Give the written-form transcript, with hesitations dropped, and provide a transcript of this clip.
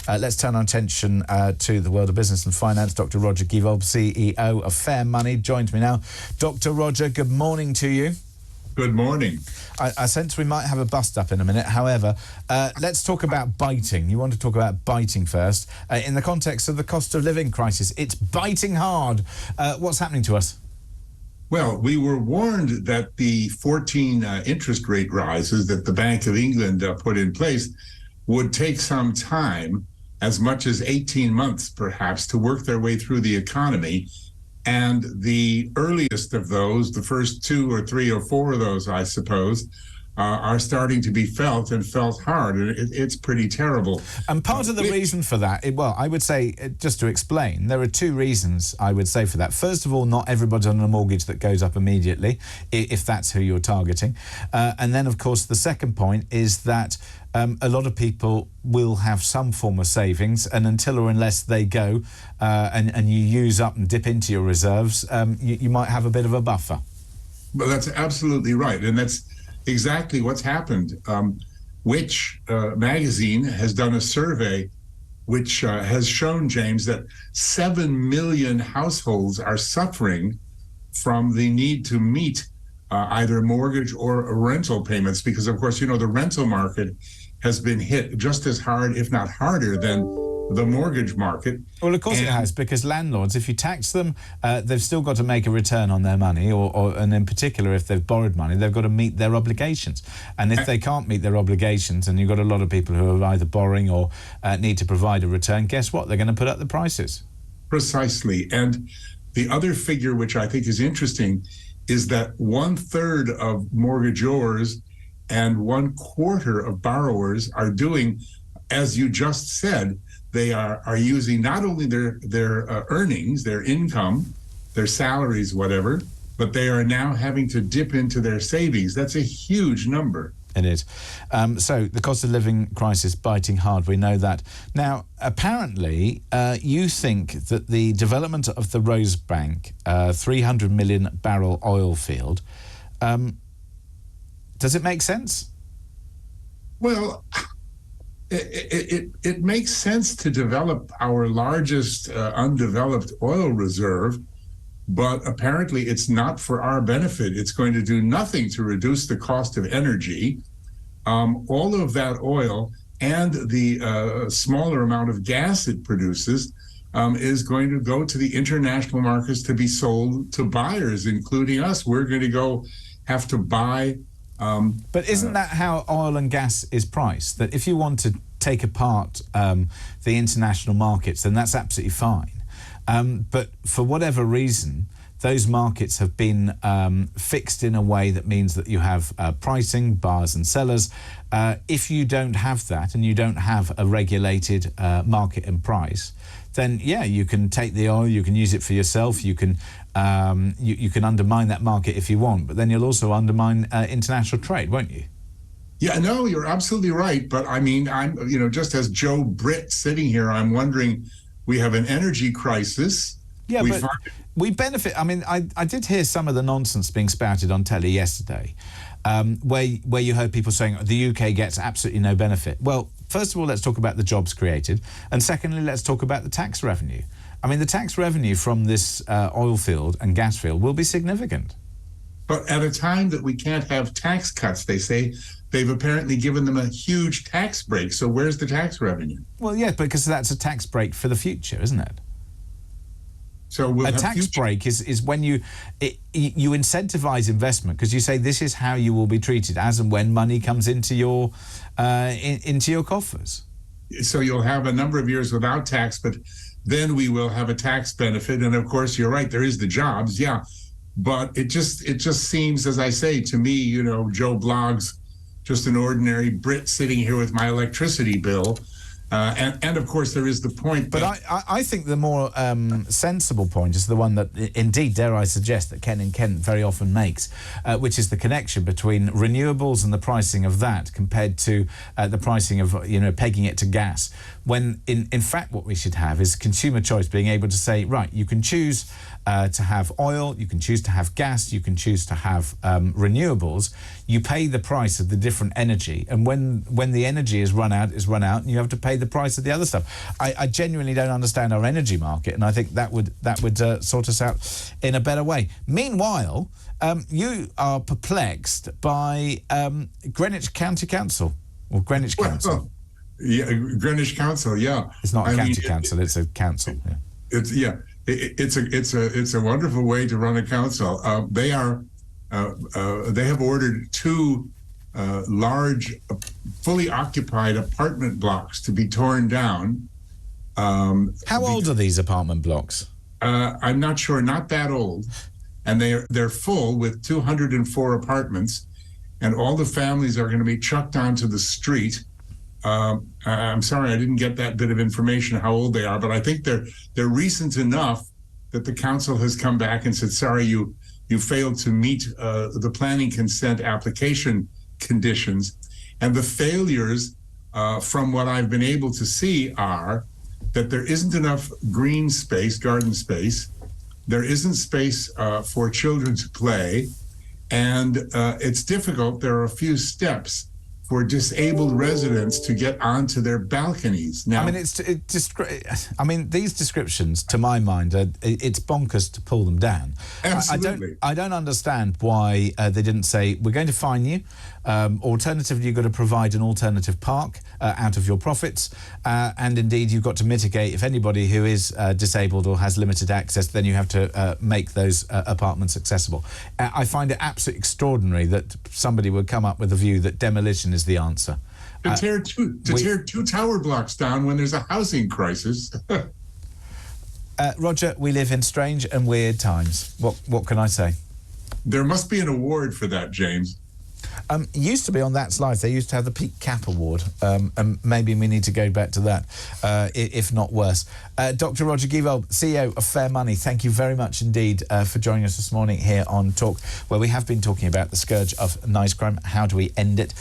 Let's turn our attention to the world of business and finance. Dr. Roger Givold, CEO of Fair Money, joins me now. Dr. Roger, good morning to you. Good morning. I sense we might have a bust up in a minute. However, let's talk about biting. You want to talk about biting first. In the context of the cost of living crisis, it's biting hard. What's happening to us? Well, we were warned that the 14 interest rate rises that the Bank of England put in place would take some time, as much as 18 months perhaps, to work their way through the economy. And the earliest of those, the first 2 or 3 or 4 of those, I suppose, are starting to be felt and felt hard. And it's pretty terrible. And part of the reason for that, well, I would say, just to explain, there are 2 reasons I would say for that. First of all, not everybody's on a mortgage that goes up immediately, if that's who you're targeting. And then, of course, the second point is that a lot of people will have some form of savings, and until or unless they go and you use up and dip into your reserves, you might have a bit of a buffer. Well, that's absolutely right. And that's exactly what's happened. Which magazine has done a survey which has shown, James, that 7 million households are suffering from the need to meet either mortgage or rental payments, because, of course, you know, the rental market has been hit just as hard, if not harder, than the mortgage market. Well, of course it has, because landlords, if you tax them, they've still got to make a return on their money, and in particular, if they've borrowed money, they've got to meet their obligations. And if they can't meet their obligations, and you've got a lot of people who are either borrowing or need to provide a return, guess what? They're going to put up the prices. Precisely. And the other figure, which I think is interesting, is that 1/3 of mortgagors and 1/4 of borrowers are doing, as you just said, they are using not only their earnings, their income, their salaries, whatever, but they are now having to dip into their savings. That's a huge number. It is. So the cost of living crisis biting hard, we know that. Now, apparently, you think that the development of the Rosebank 300 million barrel oil field, does it make sense? Well, it makes sense to develop our largest undeveloped oil reserve, but apparently it's not for our benefit. It's going to do nothing to reduce the cost of energy. All of that oil and the smaller amount of gas it produces is going to go to the international markets to be sold to buyers, including us. We're going to have to buy. But isn't that how oil and gas is priced? That if you want to take apart the international markets, then that's absolutely fine. But for whatever reason, those markets have been fixed in a way that means that you have pricing, buyers and sellers. If you don't have that, and you don't have a regulated market and price, then yeah, you can take the oil, you can use it for yourself, you can undermine that market if you want, but then you'll also undermine international trade, won't you? Yeah, no, you're absolutely right. But I mean, just as Joe Britt sitting here, I'm wondering, we have an energy crisis. Yeah, but we benefit. I mean, I did hear some of the nonsense being spouted on telly yesterday, where you heard people saying the UK gets absolutely no benefit. Well, first of all, let's talk about the jobs created. And secondly, let's talk about the tax revenue. I mean, the tax revenue from this oil field and gas field will be significant. But at a time that we can't have tax cuts, they say, they've apparently given them a huge tax break. So where's the tax revenue? Well, yeah, because that's a tax break for the future, isn't it? So we'll a tax break is when you incentivize investment, because you say this is how you will be treated as and when money comes into your coffers. So you'll have a number of years without tax, but then we will have a tax benefit. And of course, you're right, there is the jobs, yeah. But it just seems, as I say, to me, you know, Joe Bloggs, just an ordinary Brit sitting here with my electricity bill. And of course, there is the point. But I think the more sensible point is the one that, indeed, dare I suggest, that Ken and Kent very often makes, which is the connection between renewables and the pricing of that compared to the pricing of, you know, pegging it to gas. When, in fact, what we should have is consumer choice, being able to say, right, you can choose to have oil, you can choose to have gas, you can choose to have renewables. You pay the price of the different energy, and when the energy is run out, and you have to pay the price of the other stuff. I genuinely don't understand our energy market, and I think that would sort us out in a better way. Meanwhile, you are perplexed by Greenwich County Council, or Greenwich Council. Yeah, Greenwich Council. Yeah, it's not a county council; it's a council. Yeah. It's a wonderful way to run a council. They have ordered 2 large, fully occupied apartment blocks to be torn down. How old are these apartment blocks? I'm not sure. Not that old, and they're full with 204 apartments, and all the families are going to be chucked onto the street. I'm sorry, I didn't get that bit of information how old they are, but I think they're recent enough that the council has come back and said, sorry, you failed to meet the planning consent application conditions. And the failures, from what I've been able to see, are that there isn't enough green space, garden space. There isn't space for children to play. And it's difficult. There are a few steps for disabled residents to get onto their balconies. Now, I mean, these descriptions, to my mind, it's bonkers to pull them down. Absolutely. I don't understand why they didn't say, we're going to fine you. Alternatively, you've got to provide an alternative park out of your profits. And indeed, you've got to mitigate, if anybody who is disabled or has limited access, then you have to make those apartments accessible. I find it absolutely extraordinary that somebody would come up with a view that demolition is the answer. To tear 2 tower blocks down when there's a housing crisis. Roger, we live in strange and weird times. What can I say? There must be an award for that, James. Used to be on That's Life. They used to have the Peak Cap Award, and maybe we need to go back to that, if not worse. Dr. Roger Giewald, CEO of Fair Money, thank you very much indeed for joining us this morning here on Talk, where we have been talking about the scourge of knife crime. How do we end it?